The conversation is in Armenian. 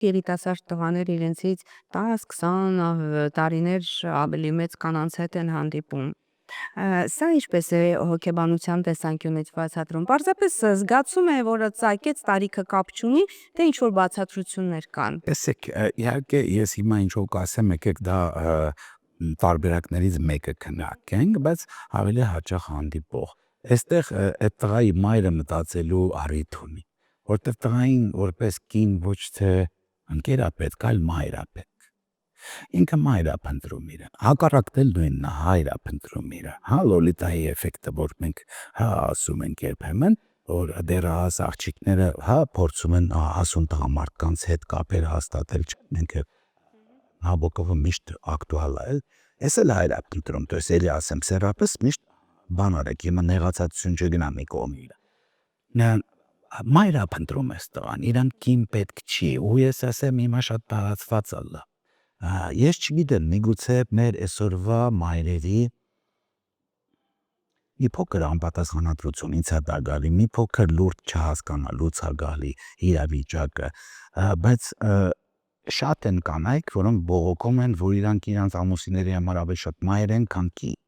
երիտասարդ տղաներ իրենցից 10-20 տարիներ ավելի մեծ կանանց հետ են հանդիպում։ Սա ինչպես է հոգեբանության տեսանկյունից բացատրում։ Պարզապես զգացում է, որ ծագեց տարիքը կապ չունի, թե ինչ որ բացատրություններ կան։ Տեսեք, իհարկե ես հիմա ինչ որ կասեմ, եկեք դա տարբերակներից մեկը քննարկենք, բայց ավելի հաճախ հանդիպող։ Այստեղ այդ տղայի մայրը մտածելու առիթ ունի, որտեղ տղային որպես կին ոչ թե ընկեր է պետք, այլ մայր է պետք։ Ինքը մայր է փնտրում իրեն, հակառակն էլ նույնն է, հայր է փնտրում իրեն, Լոլիտայի էֆեկտը, որ մենք ասում ենք երբեմն, որ դեռահաս աղջիկները փորձում են հասուն տղամարդկանց հետ կապեր հաստատել, մենք Նաբոկովը միշտ ակտուալ է, ես էլ հայր եմ փնտրում, то есть էլի ասեմ, սերապես միշտ բան արեք, հիմա նեղացածություն չգնա մի կողմի մայր է փնտրում ես տղան, իրան կին պետք չի, ու ես ասեմ հիմա շատ տարածված է, ես չգիտեմ, միգուցե մեր այսօրվա մայրերի մի փոքր անպատասխանատվություն ինձ է դա գալի, մի փոքր լուրջ չհասկանալուց է գալի իրավիճակը, բայց շատ են կանայք, որոնք բողոքում են, որ իրանք իրանց ամուսինների համար ավելի շատ մայր են, քան կին։